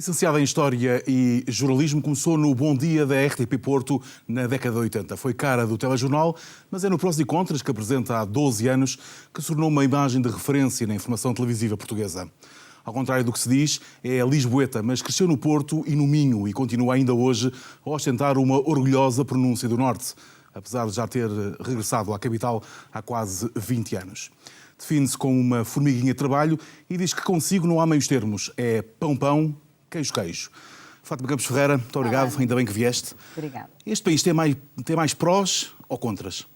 Licenciada em História e Jornalismo, começou no Bom Dia da RTP Porto na década de 80. Foi cara do telejornal, mas é no Prós e Contras, que apresenta há 12 anos, que se tornou uma imagem de referência na informação televisiva portuguesa. Ao contrário do que se diz, é lisboeta, mas cresceu no Porto e no Minho e continua ainda hoje a ostentar uma orgulhosa pronúncia do Norte, apesar de já ter regressado à capital há quase 20 anos. Define-se como uma formiguinha de trabalho e diz que consigo não há meios termos. É pão-pão, queijo-queijo. Fátima Campos Ferreira, muito obrigado, ainda bem que vieste. Obrigada. Este país tem mais prós ou contras?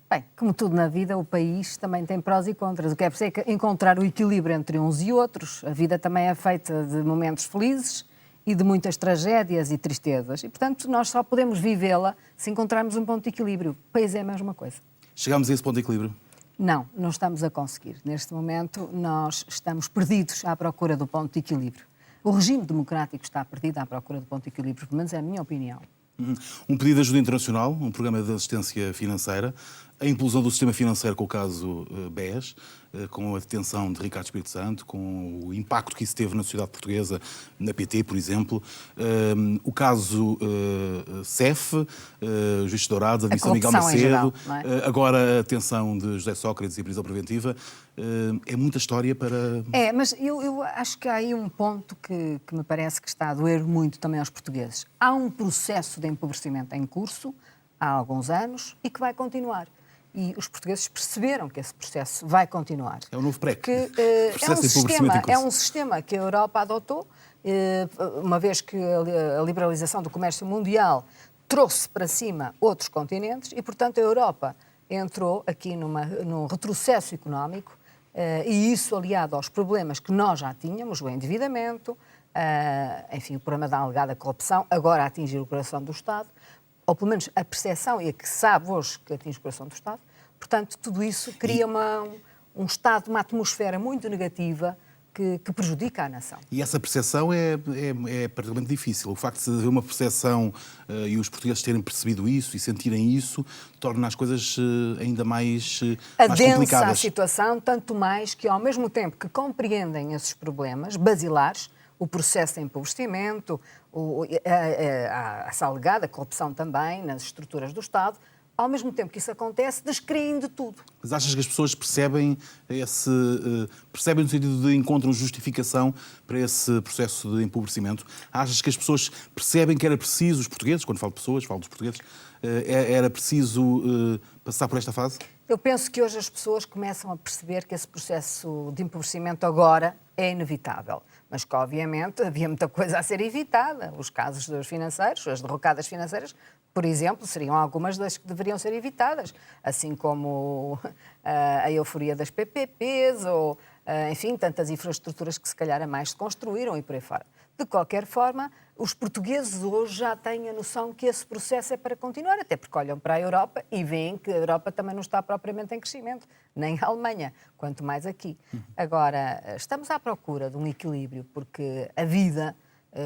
Bem, como tudo na vida, o país também tem prós e contras. O que é preciso é encontrar o equilíbrio entre uns e outros. A vida também é feita de momentos felizes e de muitas tragédias e tristezas. E, portanto, nós só podemos vivê-la se encontrarmos um ponto de equilíbrio. O país é a mesma coisa. Chegamos a esse ponto de equilíbrio? Não estamos a conseguir. Neste momento, nós estamos perdidos à procura do ponto de equilíbrio. O regime democrático está perdido à procura do ponto de equilíbrio, pelo menos é a minha opinião. Um pedido de ajuda internacional, um programa de assistência financeira, a implosão do sistema financeiro com o caso BES, com a detenção de Ricardo Espírito Santo, com o impacto que isso teve na sociedade portuguesa, na PT, por exemplo, o caso CEF, Juízes Dourados, a admissão de Miguel Macedo, geral, não é? Agora a detenção de José Sócrates e a prisão preventiva. É muita história para... É, mas eu acho que há aí um ponto que me parece que está a doer muito também aos portugueses. Há um processo de empobrecimento em curso há alguns anos e que vai continuar. E os portugueses perceberam que esse processo vai continuar. É o novo PREC. É um sistema que a Europa adotou, uma vez que a liberalização do comércio mundial trouxe para cima outros continentes e, portanto, a Europa entrou aqui num retrocesso económico e isso aliado aos problemas que nós já tínhamos, o endividamento, enfim, o problema da alegada corrupção, agora a atingir o coração do Estado, ou pelo menos a percepção e a que se sabe hoje que atinge o coração do Estado. Portanto, tudo isso cria um estado, uma atmosfera muito negativa que prejudica a nação. E essa percepção é particularmente difícil. O facto de haver uma percepção e os portugueses terem percebido isso e sentirem isso torna as coisas ainda mais complicadas. Adensa a situação, tanto mais que ao mesmo tempo que compreendem esses problemas basilares, o processo de empobrecimento, a alegada corrupção também nas estruturas do Estado, ao mesmo tempo que isso acontece, descreem de tudo. Mas achas que as pessoas percebem no sentido de encontram justificação para esse processo de empobrecimento? Achas que as pessoas percebem que era preciso, os portugueses, quando falo de pessoas, falo dos portugueses, era preciso passar por esta fase? Eu penso que hoje as pessoas começam a perceber que esse processo de empobrecimento agora é inevitável, mas que obviamente havia muita coisa a ser evitada. Os casos dos financeiros, as derrocadas financeiras, por exemplo, seriam algumas das que deveriam ser evitadas, assim como a euforia das PPPs ou, enfim, tantas infraestruturas que se calhar a mais se construíram e por aí fora. De qualquer forma, os portugueses hoje já têm a noção que esse processo é para continuar, até porque olham para a Europa e veem que a Europa também não está propriamente em crescimento, nem a Alemanha, quanto mais aqui. Agora, estamos à procura de um equilíbrio, porque a vida,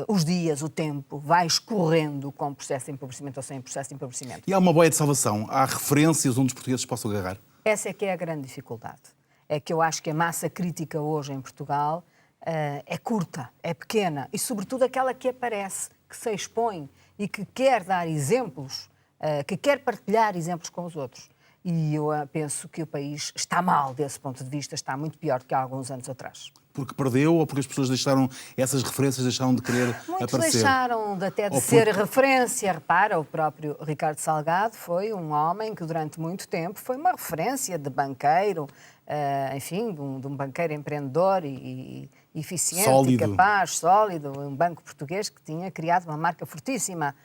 os dias, o tempo, vai escorrendo com o processo de empobrecimento ou sem processo de empobrecimento. E há uma boia de salvação? Há referências onde os portugueses possam agarrar? Essa é que é a grande dificuldade. É que eu acho que a massa crítica hoje em Portugal é curta, é pequena e, sobretudo, aquela que aparece, que se expõe e que quer dar exemplos, que quer partilhar exemplos com os outros. E eu penso que o país está mal desse ponto de vista, está muito pior do que há alguns anos atrás. Porque perdeu ou porque as pessoas deixaram essas referências, deixaram de querer Muitos aparecer? deixaram de ser referência. Repara, o próprio Ricardo Salgado foi um homem que durante muito tempo foi uma referência de banqueiro, enfim, de um banqueiro empreendedor e eficiente, sólido. E capaz, sólido, um banco português que tinha criado uma marca fortíssima.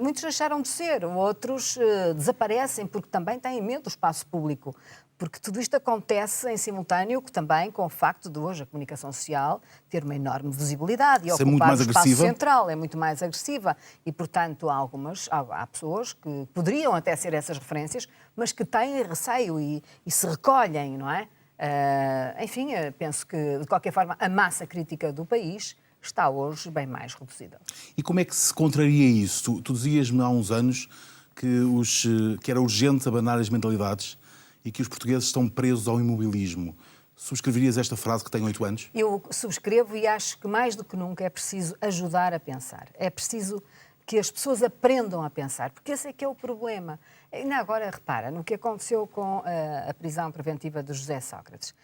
Muitos deixaram de ser, outros desaparecem porque também têm medo do espaço público. Porque tudo isto acontece em simultâneo também com o facto de hoje a comunicação social ter uma enorme visibilidade e ocupar o espaço central, é muito mais agressiva. E, portanto, há pessoas que poderiam até ser essas referências, mas que têm receio e se recolhem, não é? Enfim, penso que, de qualquer forma, a massa crítica do país está hoje bem mais reduzida. E como é que se contraria isso? Tu dizias-me há uns anos que era urgente abanar as mentalidades e que os portugueses estão presos ao imobilismo. Subscreverias esta frase que tem 8 anos? Eu subscrevo e acho que mais do que nunca é preciso ajudar a pensar. É preciso que as pessoas aprendam a pensar, porque esse é que é o problema. Ainda agora, repara, no que aconteceu com a prisão preventiva de José Sócrates.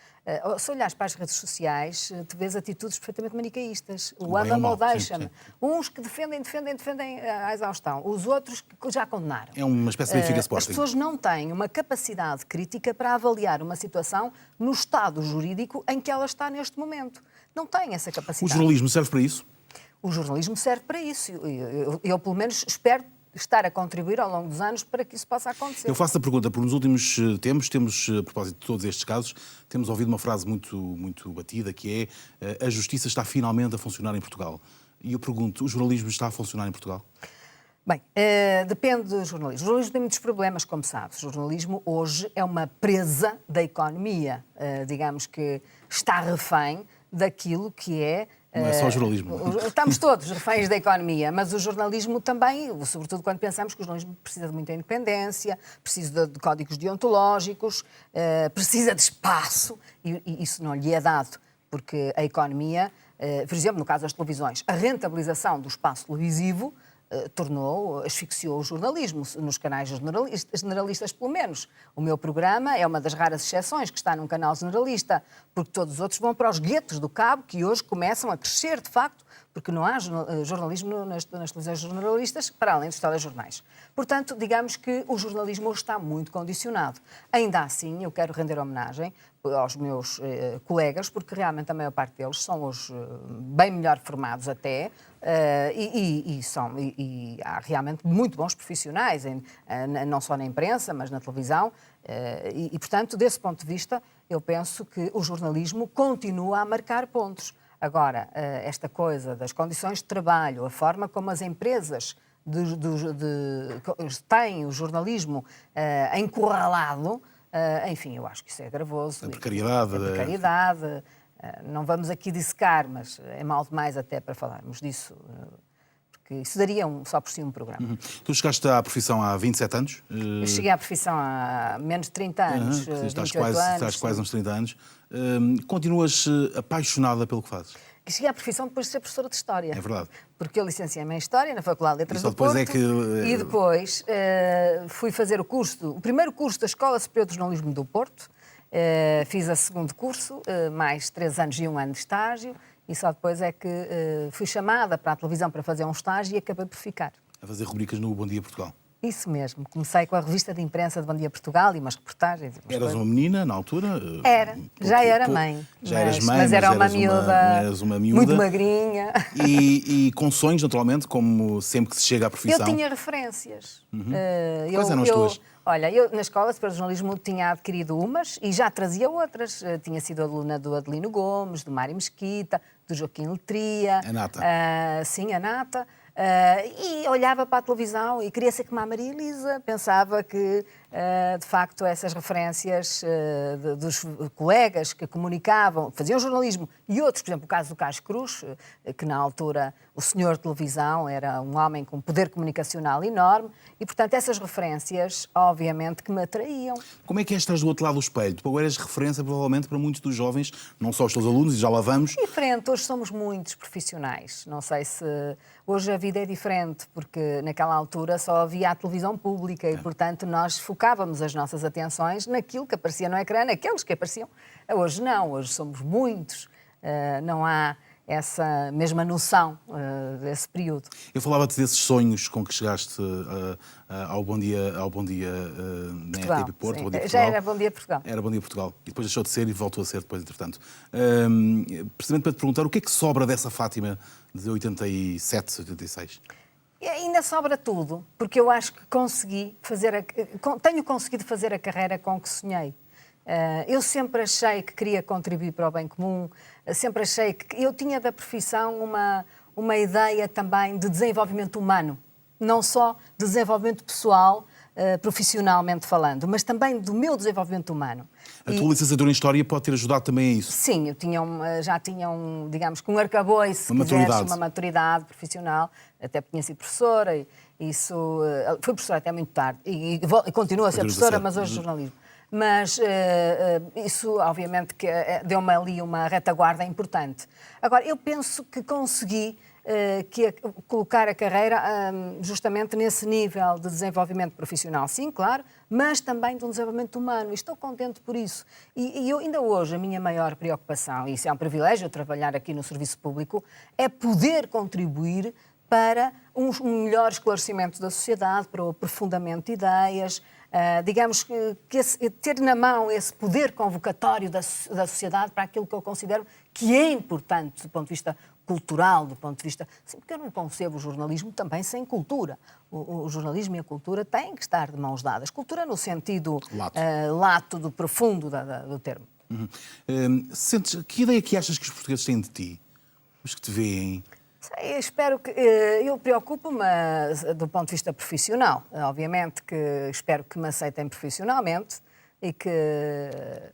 Se olhares para as redes sociais, tu vês atitudes perfeitamente manicaístas. O ama-me ou deixa-me. Uns que defendem à exaustão. Os outros que já condenaram. É uma espécie de Benfica Sporting. As pessoas não têm uma capacidade crítica para avaliar uma situação no estado jurídico em que ela está neste momento. Não têm essa O capacidade. jornalismo serve para isso? O jornalismo serve para isso. Eu, pelo menos, espero estar a contribuir ao longo dos anos para que isso possa acontecer. Eu faço a pergunta, porque nos últimos tempos temos, a propósito de todos estes casos, temos ouvido uma frase muito batida, que é a justiça está finalmente a funcionar em Portugal. E eu pergunto, o jornalismo está a funcionar em Portugal? Bem, depende do jornalismo. O jornalismo tem muitos problemas, como sabes. O jornalismo hoje é uma presa da economia. Digamos que está refém daquilo que é... Não é só o jornalismo. Estamos todos reféns da economia, mas o jornalismo também, sobretudo quando pensamos que o jornalismo precisa de muita independência, precisa de códigos deontológicos, precisa de espaço, e isso não lhe é dado, porque a economia, por exemplo, no caso das televisões, a rentabilização do espaço televisivo asfixiou o jornalismo, nos canais generalistas pelo menos. O meu programa é uma das raras exceções que está num canal generalista, porque todos os outros vão para os guetos do cabo, que hoje começam a crescer, de facto, porque não há jornalismo nas televisões jornalistas, para além dos telejornais. Portanto, digamos que o jornalismo hoje está muito condicionado. Ainda assim, eu quero render homenagem aos meus colegas, porque realmente a maior parte deles são hoje bem melhor formados até, e há realmente muito bons profissionais, não só na imprensa, mas na televisão, portanto, desse ponto de vista, eu penso que o jornalismo continua a marcar pontos. Agora, esta coisa das condições de trabalho, a forma como as empresas têm o jornalismo encurralado, enfim, eu acho que isso é gravoso. A precariedade. A precariedade. Não vamos aqui dissecar, mas é mal demais até para falarmos disso, porque isso daria só por si um programa. Tu chegaste à profissão há 27 anos? Eu cheguei à profissão há menos de 30 anos, 28 anos. Estás quase uns 30 anos. Continuas apaixonada pelo que fazes? Cheguei à profissão depois de ser professora de História. É verdade. Porque eu licenciei-me em História na Faculdade de Letras do depois Porto. E depois fui fazer o primeiro curso da Escola Superior de Jornalismo do Porto. Fiz o segundo curso, mais 3 anos e 1 ano de estágio. E só depois é que fui chamada para a televisão para fazer um estágio e acabei por ficar. A fazer rubricas no Bom Dia Portugal. Isso mesmo. Comecei com a revista de imprensa de Bom Dia Portugal e umas reportagens. Eras uma menina na altura? Já era mãe. Já eras mãe, mas era uma miúda, muito magrinha. E com sonhos, naturalmente, como sempre que se chega à profissão. Eu tinha referências. Quais eram as tuas? Olha, eu na Escola Superior de Jornalismo tinha adquirido umas e já trazia outras. Tinha sido aluna do Adelino Gomes, do Mário Mesquita, do Joaquim Letria. A Nata. Sim, a Nata. E olhava para a televisão e queria ser como a Maria Elisa. Pensava que, de facto, essas referências dos colegas que comunicavam, faziam jornalismo, e outros, por exemplo, o caso do Cacho Cruz, que na altura o senhor de televisão era um homem com poder comunicacional enorme, e, portanto, essas referências, obviamente, que me atraíam. Como é que estás do outro lado do espelho? Tu agora eres referência, provavelmente, para muitos dos jovens, não só os teus alunos, e já lá vamos. Diferente, hoje somos muitos profissionais. Não sei se... Hoje a vida é diferente, porque naquela altura só havia a televisão pública e, portanto, nós focávamos as nossas atenções naquilo que aparecia no ecrã, naqueles que apareciam. Hoje não, hoje somos muitos, não há essa mesma noção desse período. Eu falava-te desses sonhos com que chegaste ao Bom Dia na Portugal, RTP Porto. Bom Dia Portugal. Já era Bom Dia Portugal. Era Bom Dia Portugal. E depois deixou de ser e voltou a ser depois, entretanto. Precisamente para te perguntar, o que é que sobra dessa Fátima de 87, 86? E ainda sobra tudo, porque eu acho que tenho conseguido fazer a carreira com que sonhei. Eu sempre achei que queria contribuir para o bem comum, sempre achei que eu tinha da profissão uma ideia também de desenvolvimento humano, não só de desenvolvimento pessoal, profissionalmente falando, mas também do meu desenvolvimento humano. A tua licenciatura em História pode ter ajudado também a isso? Sim, eu já tinha digamos que um arcabouço, se quiseres, uma maturidade profissional, até porque tinha sido professora, fui professora até muito tarde, e continuo a ser professora, mas hoje jornalismo. Mas isso, obviamente, que deu-me ali uma retaguarda importante. Agora, eu penso que consegui colocar a carreira justamente nesse nível de desenvolvimento profissional, sim, claro, mas também de um desenvolvimento humano. E estou contente por isso. E eu, ainda hoje, a minha maior preocupação, e isso é um privilégio trabalhar aqui no serviço público, é poder contribuir para um melhor esclarecimento da sociedade, para o aprofundamento de ideias, digamos que ter na mão esse poder convocatório da sociedade para aquilo que eu considero que é importante do ponto de vista cultural, do ponto de vista... Sim, porque eu não concebo o jornalismo também sem cultura. O jornalismo e a cultura têm que estar de mãos dadas. Cultura no sentido lato do profundo do termo. Uhum. Que ideia que achas que os portugueses têm de ti? Os que te veem? Sei, espero que... Eu preocupo-me do ponto de vista profissional. Obviamente que espero que me aceitem profissionalmente e que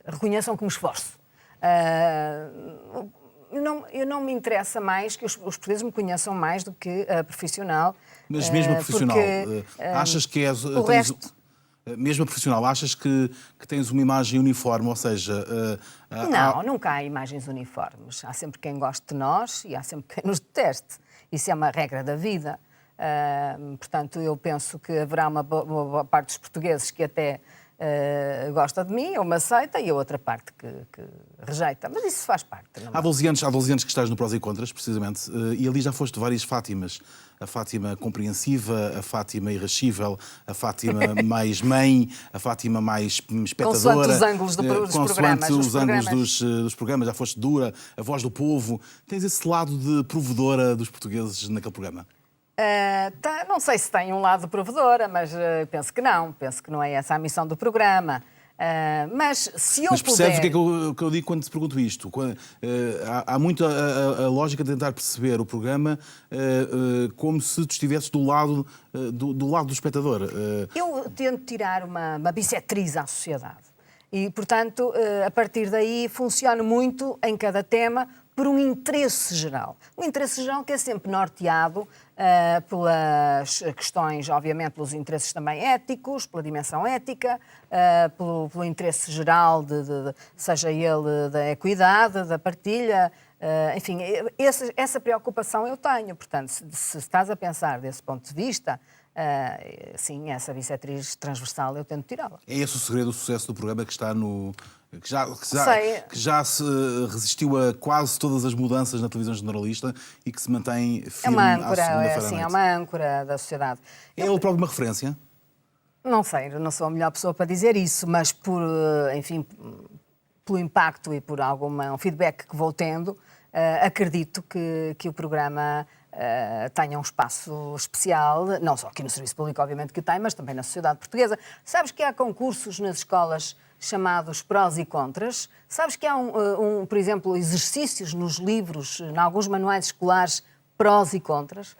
reconheçam que me esforço. Eu não me interessa mais que os portugueses me conheçam mais do que a profissional. Mas mesmo a profissional, achas que és... O resto... Mesmo a profissional, achas que tens uma imagem uniforme, ou seja... Não, nunca há imagens uniformes. Há sempre quem goste de nós e há sempre quem nos deteste. Isso é uma regra da vida. Portanto, eu penso que haverá uma boa parte dos portugueses que até gosta de mim, ou me aceita, e a outra parte que rejeita. Mas isso faz parte. Há 12 anos que estás no Prós e Contras, precisamente, e ali já foste várias Fátimas. A Fátima compreensiva, a Fátima irascível, a Fátima mais mãe, a Fátima mais espectadora. Consoante os ângulos dos programas. Consoante os ângulos dos programas, já foste dura, a voz do povo. Tens esse lado de provedora dos portugueses naquele programa? Não sei se tem um lado provedora, mas penso que não. Penso que não é essa a missão do programa. Mas se eu Mas percebes puder... o que eu digo quando te pergunto isto? Há muito a lógica de tentar perceber o programa como se tu estivesses do lado do espectador. Eu tento tirar uma bissetriz à sociedade. E, portanto, a partir daí funciono muito em cada tema por um interesse geral. Um interesse geral que é sempre norteado pelas questões, obviamente, pelos interesses também éticos, pela dimensão ética, pelo interesse geral, seja ele da equidade, da partilha, enfim, essa preocupação eu tenho. Portanto, se estás a pensar desse ponto de vista, sim, essa bissetriz transversal eu tento tirá-la. É esse o segredo do sucesso do programa que está no... Que já se resistiu a quase todas as mudanças na televisão generalista e que se mantém firme à segunda-feira à noite. É uma âncora da sociedade. É ele próprio uma referência? Não sei, eu não sou a melhor pessoa para dizer isso, mas enfim, pelo impacto e por um feedback que vou tendo, acredito que o programa tenha um espaço especial, não só aqui no Serviço Público, obviamente que o tem, mas também na sociedade portuguesa. Sabes que há concursos nas escolas chamados prós e contras? Sabes que há, por exemplo, exercícios nos livros, em alguns manuais escolares, prós e contras?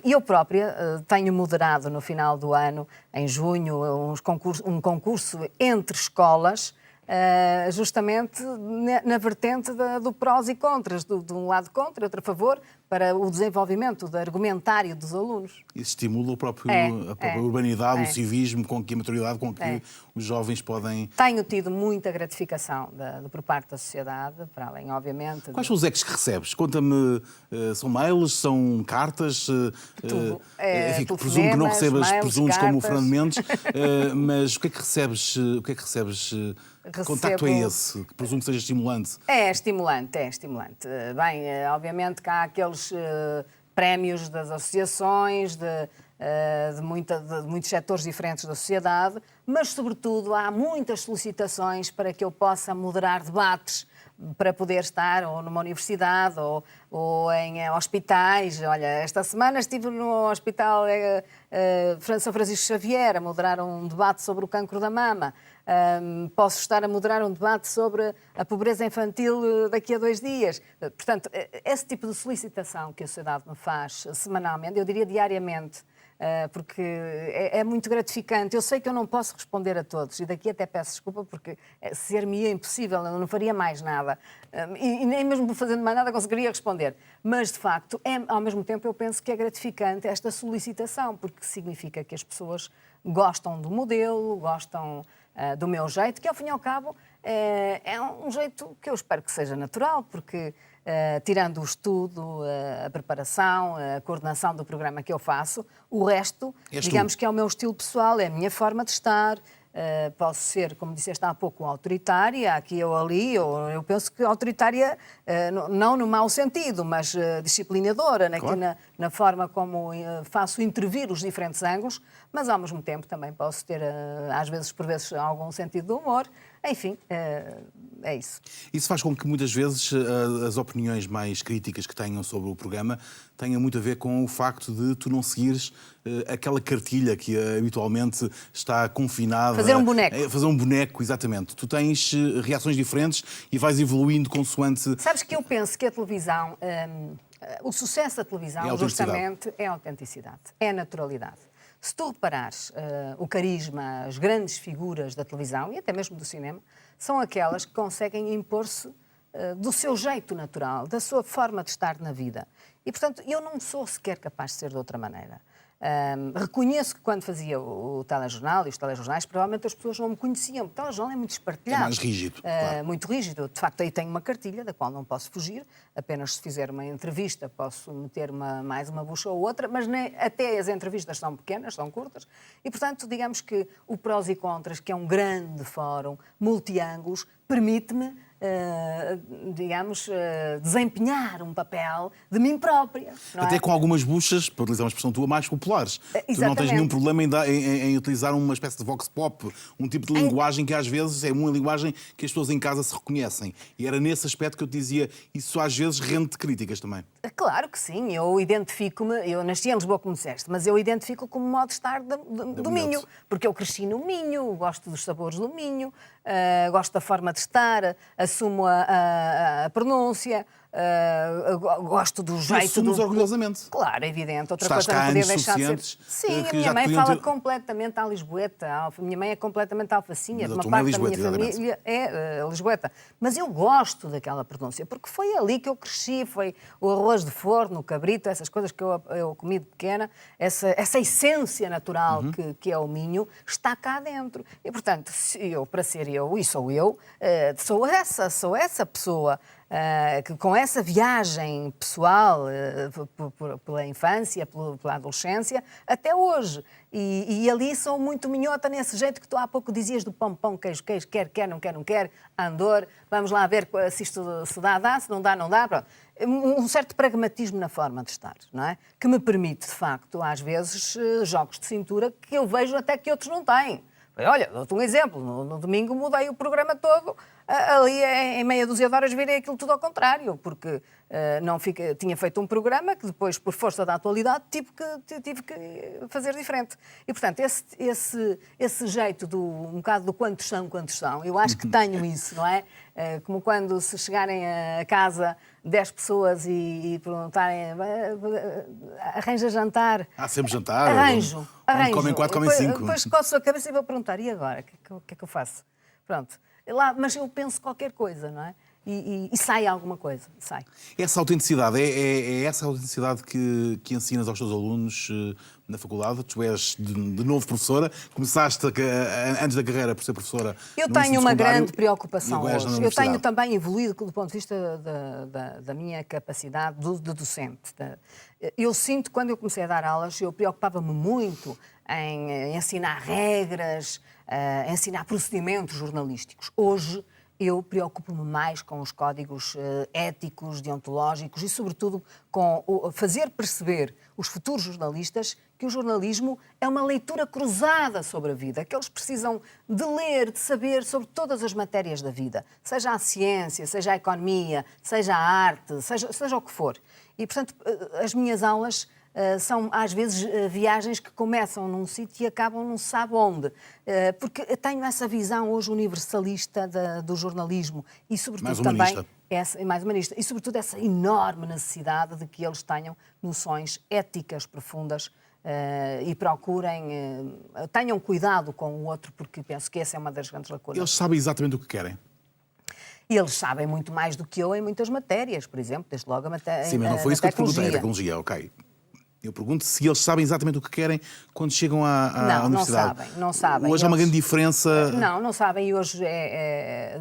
Eu própria tenho moderado no final do ano, em junho, um concurso entre escolas, justamente na vertente do prós e contras, de um lado contra, outro a favor, para o desenvolvimento do argumentário dos alunos. Isso estimula a própria urbanidade, o civismo, a maturidade com que os jovens podem... Tenho tido muita gratificação por parte da sociedade, para além, obviamente... Quais são os ex que recebes? Conta-me, são mails, são cartas? Tudo. Enfim, presumo que não recebas presuntos como o Fernando Mendes, mas o que é que recebes? Que contacto é esse? Que presumo que seja estimulante. É estimulante. Bem, obviamente que há aqueles prémios das associações, de muitos setores diferentes da sociedade, mas, sobretudo, há muitas solicitações para que eu possa moderar debates, para poder estar ou numa universidade ou em hospitais. Olha, esta semana estive no Hospital São Francisco Xavier a moderar um debate sobre o cancro da mama. Posso estar a moderar um debate sobre a pobreza infantil daqui a 2 dias. Portanto, esse tipo de solicitação que a sociedade me faz semanalmente, eu diria diariamente, porque é muito gratificante. Eu sei que eu não posso responder a todos, e daqui até peço desculpa, porque ser-me-ia impossível, eu não faria mais nada, e nem mesmo fazendo mais nada conseguiria responder. Mas, de facto, ao mesmo tempo eu penso que é gratificante esta solicitação, porque significa que as pessoas gostam do modelo, gostam do meu jeito, que ao fim e ao cabo é um jeito que eu espero que seja natural, porque tirando o estudo, a preparação, a coordenação do programa que eu faço, o resto, digamos que é o meu estilo pessoal, é a minha forma de estar. Posso ser, como disseste há pouco, autoritária, aqui ou ali. Eu penso que autoritária, não no mau sentido, mas disciplinadora, né? Claro. Na forma como faço intervir os diferentes ângulos, mas ao mesmo tempo também posso ter, às vezes, por vezes, algum sentido de humor. Enfim, é isso. Isso faz com que muitas vezes as opiniões mais críticas que tenham sobre o programa tenham muito a ver com o facto de tu não seguires aquela cartilha que habitualmente está confinada. Fazer um boneco. Fazer um boneco, exatamente. Tu tens reações diferentes e vais evoluindo consoante... Sabes que eu penso que a televisão, o sucesso da televisão, justamente, é a autenticidade, é a naturalidade. Se tu reparares, o carisma, as grandes figuras da televisão e até mesmo do cinema, são aquelas que conseguem impor-se do seu jeito natural, da sua forma de estar na vida. E, portanto, eu não sou sequer capaz de ser de outra maneira. Reconheço que quando fazia o telejornal e os telejornais, provavelmente as pessoas não me conheciam. O telejornal é muito espartilhado. É mais rígido. Claro. Muito rígido. De facto, aí tenho uma cartilha da qual não posso fugir. Apenas se fizer uma entrevista posso meter mais uma bucha ou outra, mas até as entrevistas são pequenas, são curtas. E, portanto, digamos que o Prós e Contras, que é um grande fórum, multi-ângulos, permite-me desempenhar um papel de mim própria. Até com algumas buchas, para utilizar uma expressão tua, mais populares. Tu não tens nenhum problema em utilizar uma espécie de vox pop, um tipo de linguagem que às vezes é uma linguagem que as pessoas em casa se reconhecem. E era nesse aspecto que eu te dizia, isso às vezes rende críticas também. Claro que sim, eu identifico-me, eu nasci em Lisboa, como disseste, mas eu identifico como modo de estar do Minho, porque eu cresci no Minho, gosto dos sabores do Minho, gosto da forma de estar, assumo a pronúncia, gosto do jeito... Assumes orgulhosamente. Claro, é evidente. Outra Estás coisa cá não podia anos deixar de ser... suficientes Sim, a que minha já mãe podiam fala ter- completamente à lisboeta. A minha mãe é completamente alfacinha, Mas de a uma tua mãe é parte da minha lisboeta, exatamente. família é lisboeta. Mas eu gosto daquela pronúncia, porque foi ali que eu cresci, foi o arroz de forno, o cabrito, essas coisas que eu comi de pequena, essa essência natural que é o Minho, está cá dentro. E, portanto, para ser eu, e sou eu, sou essa pessoa que com essa viagem pessoal pela infância, pela adolescência, até hoje. E ali sou muito minhota nesse jeito que tu há pouco dizias do pão, queijo, quer, não quer, andor, vamos lá ver se isto se dá, se não dá, não dá. Pronto. Um certo pragmatismo na forma de estar, não é? Que me permite, de facto, às vezes, jogos de cintura que eu vejo até que outros não têm. Olha, dou-te um exemplo. No domingo mudei o programa todo. Ali, em meia dúzia de horas, virei aquilo tudo ao contrário, porque tinha feito um programa que depois, por força da atualidade, tive que fazer diferente. E, portanto, esse jeito um bocado do quantos são, eu acho que tenho isso, não é? Como quando se chegarem a casa 10 pessoas e perguntarem arranja jantar. Há sempre jantar. Arranjo. Onde comem 4, comem 5. Depois coço a cabeça e vou perguntar, e agora? O que é que eu faço? Pronto. Mas eu penso qualquer coisa, não é? E sai alguma coisa, sai. Essa autenticidade, é essa autenticidade que ensinas aos teus alunos na faculdade? Tu és de novo professora, começaste antes da carreira por ser professora. Eu no tenho ensino uma secundário grande preocupação e agora és na hoje. Eu universidade. tenho também evoluído do ponto de vista da minha capacidade de docente. Eu sinto, quando eu comecei a dar aulas, eu preocupava-me muito em ensinar regras, ensinar procedimentos jornalísticos. Hoje, eu preocupo-me mais com os códigos éticos, deontológicos e, sobretudo, com fazer perceber os futuros jornalistas que o jornalismo é uma leitura cruzada sobre a vida, que eles precisam de ler, de saber sobre todas as matérias da vida, seja a ciência, seja a economia, seja a arte, seja o que for. E, portanto, as minhas aulas são, às vezes, viagens que começam num sítio e acabam não se sabe onde. Porque eu tenho essa visão hoje universalista do jornalismo e, sobretudo, Mais também humanista. mais humanista. E, sobretudo, essa enorme necessidade de que eles tenham noções éticas profundas e procurem, tenham cuidado com o outro, porque penso que essa é uma das grandes lacunas. Eles sabem exatamente o que querem. E eles sabem muito mais do que eu em muitas matérias, por exemplo, desde logo a matéria. Sim, mas não foi isso que eu te perguntei, a tecnologia, ok. Eu pergunto se eles sabem exatamente o que querem quando chegam à universidade. Não sabem. Hoje há uma grande diferença. Não sabem, e hoje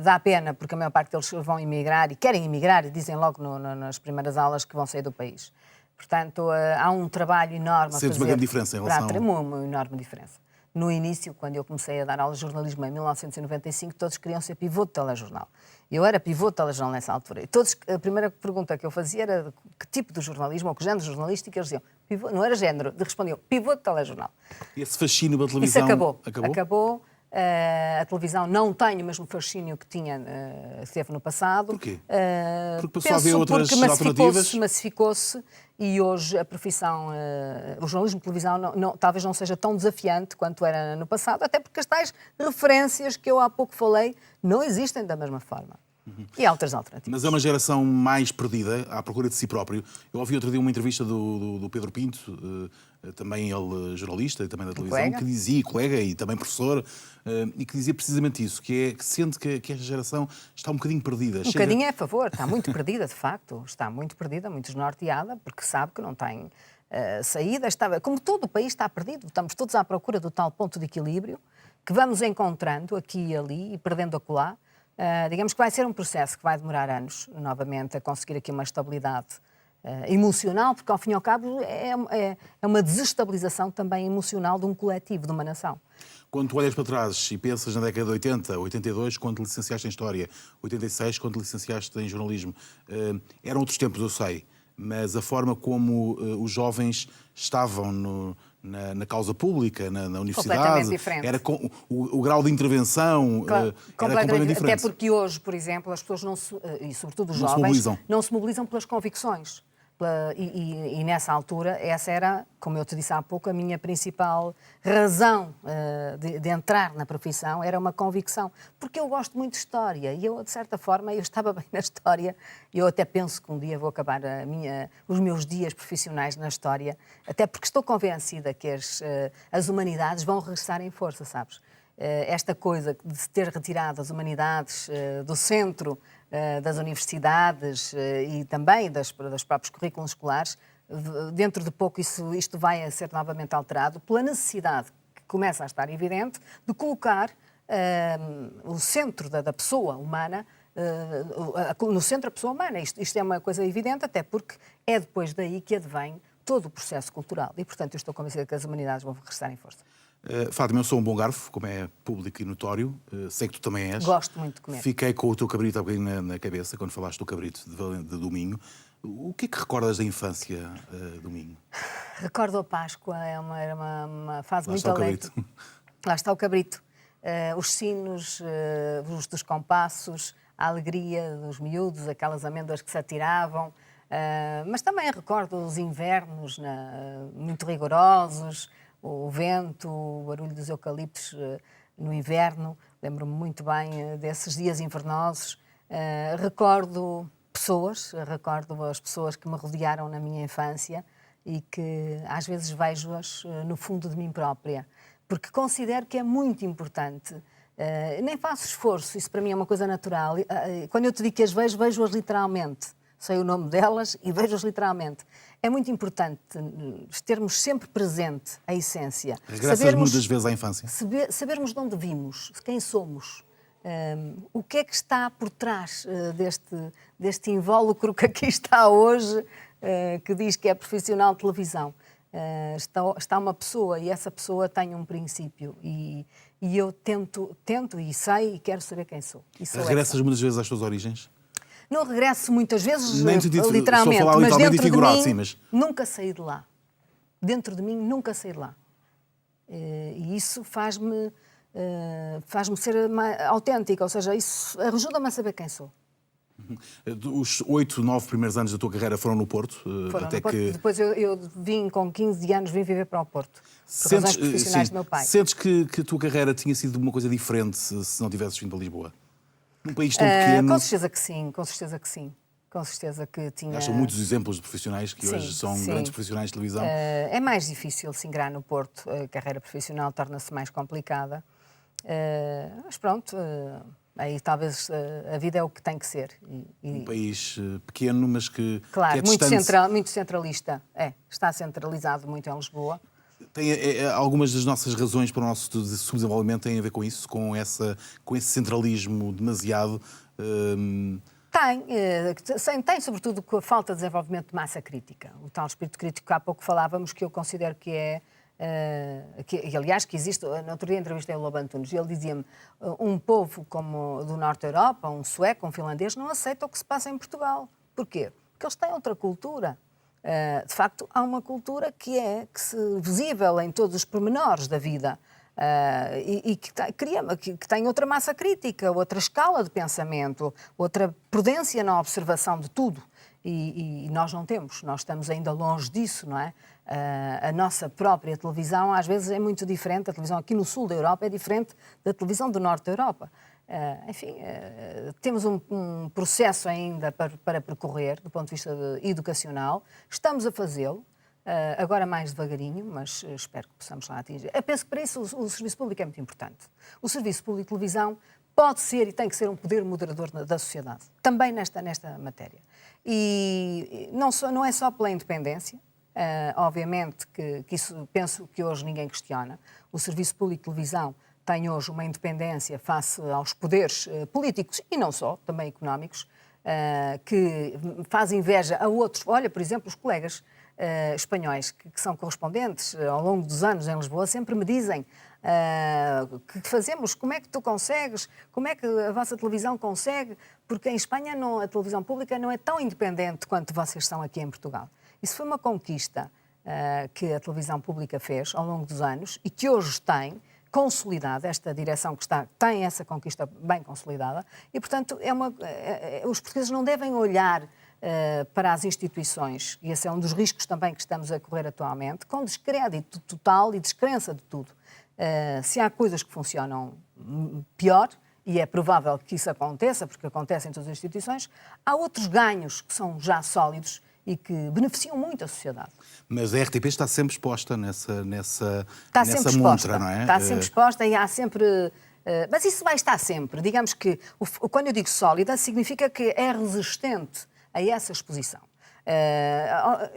dá pena, porque a maior parte deles vão emigrar e querem emigrar e dizem logo nas primeiras aulas que vão sair do país. Portanto, há um trabalho enorme a fazer. Sentes uma grande diferença em relação... Uma enorme diferença. No início, quando eu comecei a dar aulas de jornalismo em 1995, todos queriam ser pivô de telejornal. Eu era pivô de telejornal nessa altura. E a primeira pergunta que eu fazia era que tipo de jornalismo, ou que género jornalístico, eles diziam. Pivô, não era género, respondiam pivô de telejornal. E esse fascínio pela televisão... Isso acabou. A televisão não tem o mesmo fascínio que teve no passado. Porquê? Porque passou a haver outras alternativas? Massificou-se e hoje a profissão, o jornalismo de televisão talvez não seja tão desafiante quanto era no passado, até porque as tais referências que eu há pouco falei não existem da mesma forma. E há outras alternativas. Mas é uma geração mais perdida, à procura de si próprio. Eu ouvi outro dia uma entrevista do Pedro Pinto, também ele jornalista e também da televisão, colega. Que dizia, colega e também professor, e que dizia precisamente isso, que sente que esta geração está um bocadinho perdida. Um bocadinho é a favor, está muito perdida, de facto. Está muito perdida, muito desnorteada, porque sabe que não tem saída. Como todo o país está perdido, estamos todos à procura do tal ponto de equilíbrio que vamos encontrando aqui e ali e perdendo acolá. Digamos que vai ser um processo que vai demorar anos, novamente, a conseguir aqui uma estabilidade emocional, porque, ao fim e ao cabo, é uma desestabilização também emocional de um coletivo, de uma nação. Quando tu olhas para trás e pensas na década de 80, 82, quando te licenciaste em História, 86, quando te licenciaste em Jornalismo, eram outros tempos, eu sei, mas a forma como os jovens estavam na causa pública, na universidade, completamente diferente. Era o grau de intervenção era completamente diferente. Até porque hoje, por exemplo, as pessoas e sobretudo os Não se jovens, mobilizam. não se mobilizam pelas convicções. E nessa altura, essa era, como eu te disse há pouco, a minha principal razão de entrar na profissão, era uma convicção. Porque eu gosto muito de história e eu, de certa forma, eu estava bem na história. Eu até penso que um dia vou acabar os meus dias profissionais na história, até porque estou convencida que as humanidades vão regressar em força, sabes? Esta coisa de se ter retirado as humanidades do centro das universidades e também dos próprios currículos escolares, dentro de pouco isto vai a ser novamente alterado pela necessidade, que começa a estar evidente, de colocar o centro da pessoa humana, no centro da pessoa humana. Isto é uma coisa evidente, até porque é depois daí que advém todo o processo cultural. E, portanto, eu estou convencida que as humanidades vão regressar em força. Fátima, eu sou um bom garfo, como é público e notório. Sei que tu também és. Gosto muito de comer. Fiquei com o teu cabrito há bocadinho na cabeça, quando falaste do cabrito de domingo. O que é que recordas da infância, Domingo? Recordo a Páscoa, era uma fase muito alegre. Lá está o cabrito. Os sinos, dos compassos, a alegria dos miúdos, aquelas amêndoas que se atiravam. Mas também recordo os invernos muito rigorosos, o vento, o barulho dos eucaliptos no inverno. Lembro-me muito bem desses dias invernosos. Recordo as pessoas que me rodearam na minha infância e que às vezes vejo-as no fundo de mim própria, porque considero que é muito importante. Nem faço esforço, isso para mim é uma coisa natural. Quando eu te digo que as vejo-as literalmente. Sei o nome delas e vejo-as literalmente. É muito importante termos sempre presente a essência. Regressas muitas vezes à infância. Sabermos de onde vimos, quem somos, o que é que está por trás deste invólucro que aqui está hoje, que diz que é profissional de televisão. Está uma pessoa e essa pessoa tem um princípio e eu tento e sei e quero saber quem sou. Regressas muitas vezes às tuas origens? Não regresso muitas vezes, nem sentido, literalmente, estou a falar mas literalmente dentro figurado, de mim, sim, mas... nunca saí de lá. Dentro de mim, nunca saí de lá. E isso faz-me ser autêntica, ou seja, isso ajuda-me a saber quem sou. Os 8, 9 primeiros anos da tua carreira foram no Porto? Até no Porto. Que... Depois eu vim com 15 anos, vim viver para o Porto, por razões profissionais do meu pai. Sentes que a tua carreira tinha sido uma coisa diferente se não tivesses vindo a Lisboa? Num país tão pequeno... Com certeza que sim, com certeza que sim. Com certeza que tinha... São muitos exemplos de profissionais que hoje são grandes profissionais de televisão. É mais difícil se ingrar no Porto, a carreira profissional torna-se mais complicada. Mas pronto, aí talvez a vida é o que tem que ser. Um país pequeno, mas que claro, é distante. muito centralista. Está centralizado muito em Lisboa. Tem, algumas das nossas razões para o nosso subdesenvolvimento têm a ver com isso, com esse centralismo demasiado... Tem, sobretudo, com a falta de desenvolvimento de massa crítica. O tal espírito crítico que há pouco falávamos, que eu considero que é... aliás, que existe. No outro dia entrevistei o Lobo Antunes e ele dizia-me: um povo como do Norte da Europa, um sueco, um finlandês, não aceita o que se passa em Portugal. Porquê? Porque eles têm outra cultura. De facto, há uma cultura que é visível em todos os pormenores da vida. E que tem outra massa crítica, outra escala de pensamento, outra prudência na observação de tudo. E nós não temos, nós estamos ainda longe disso, não é? A nossa própria televisão às vezes é muito diferente, a televisão aqui no sul da Europa é diferente da televisão do norte da Europa. Temos um processo ainda para percorrer do ponto de vista educacional, estamos a fazê-lo. Agora mais devagarinho, mas espero que possamos lá atingir. Eu penso que para isso o serviço público é muito importante. O serviço público de televisão pode ser e tem que ser um poder moderador da sociedade, também nesta matéria. E não é só pela independência, obviamente que isso penso que hoje ninguém questiona. O serviço público de televisão tem hoje uma independência face aos poderes políticos e não só, também económicos, que faz inveja a outros. Olha, por exemplo, os colegas espanhóis que são correspondentes ao longo dos anos em Lisboa sempre me dizem que fazemos, como é que tu consegues, como é que a vossa televisão consegue, porque em Espanha a televisão pública não é tão independente quanto vocês são aqui em Portugal. Isso foi uma conquista que a televisão pública fez ao longo dos anos e que hoje tem consolidada, esta direção que está, tem essa conquista bem consolidada e, portanto, os portugueses não devem olhar para as instituições, e esse é um dos riscos também que estamos a correr atualmente, com descrédito total e descrença de tudo. Se há coisas que funcionam pior, e é provável que isso aconteça, porque acontece em todas as instituições, há outros ganhos que são já sólidos e que beneficiam muito a sociedade. Mas a RTP está sempre exposta nessa montra, não é? Está sempre exposta e há sempre... mas isso vai estar sempre. Digamos que, quando eu digo sólida, significa que é resistente a essa exposição.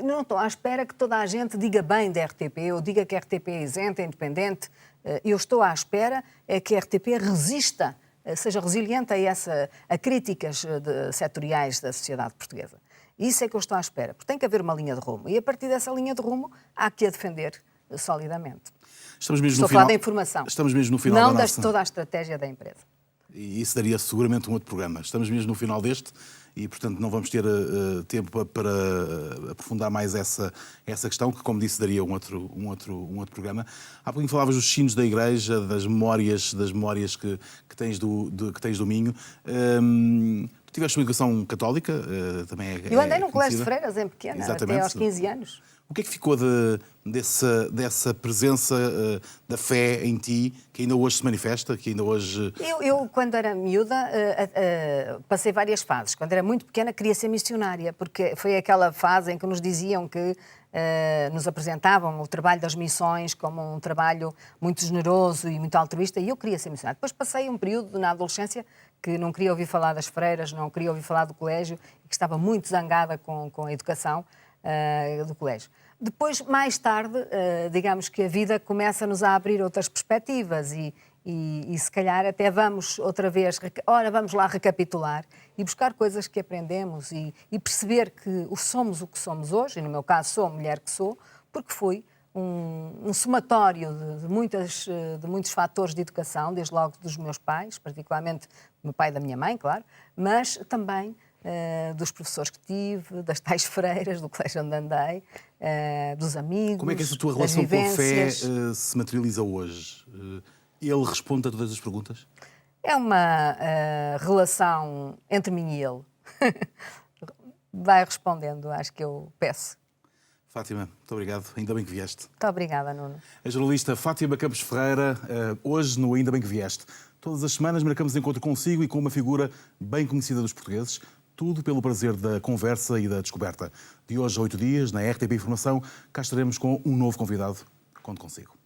Não estou à espera que toda a gente diga bem da RTP ou diga que a RTP é isenta, é independente. Eu estou à espera que a RTP resista, seja resiliente a críticas setoriais da sociedade portuguesa. Isso é que eu estou à espera, porque tem que haver uma linha de rumo. E a partir dessa linha de rumo há que a defender solidamente. Estou a falar da informação. Estamos mesmo no final não de toda a estratégia da empresa. E isso daria seguramente um outro programa. Estamos mesmo no final deste e, portanto, não vamos ter tempo para aprofundar mais essa questão, que, como disse, daria um outro programa. Há pouquinho falavas dos sinos da igreja, das memórias que tens do Minho. Tu tiveste uma educação católica, também Eu andei num colégio de freiras em pequena, exatamente, até aos 15 anos. O que é que ficou dessa presença da fé em ti, que ainda hoje se manifesta, que ainda hoje... Eu quando era miúda, passei várias fases. Quando era muito pequena, queria ser missionária, porque foi aquela fase em que nos diziam que nos apresentavam o trabalho das missões como um trabalho muito generoso e muito altruísta, e eu queria ser missionária. Depois passei um período na adolescência que não queria ouvir falar das freiras, não queria ouvir falar do colégio, e que estava muito zangada com a educação do colégio. Depois, mais tarde, digamos que a vida começa-nos a abrir outras perspectivas e se calhar até vamos outra vez, vamos lá recapitular e buscar coisas que aprendemos e perceber que somos o que somos hoje, e no meu caso sou a mulher que sou, porque fui um somatório de muitos fatores de educação, desde logo dos meus pais, particularmente do meu pai e da minha mãe, claro, mas também dos professores que tive, das tais freiras, do colégio onde andei, dos amigos. Como é que essa tua relação com a fé se materializa hoje? Ele responde a todas as perguntas? É uma relação entre mim e ele. Vai respondendo, acho que eu peço. Fátima, muito obrigado. Ainda bem que vieste. Muito obrigada, Nuno. A jornalista Fátima Campos Ferreira, hoje no Ainda Bem que Vieste. Todas as semanas marcamos encontro consigo e com uma figura bem conhecida dos portugueses. Tudo pelo prazer da conversa e da descoberta. De hoje a 8 dias, na RTP Informação, cá estaremos com um novo convidado. Conto consigo.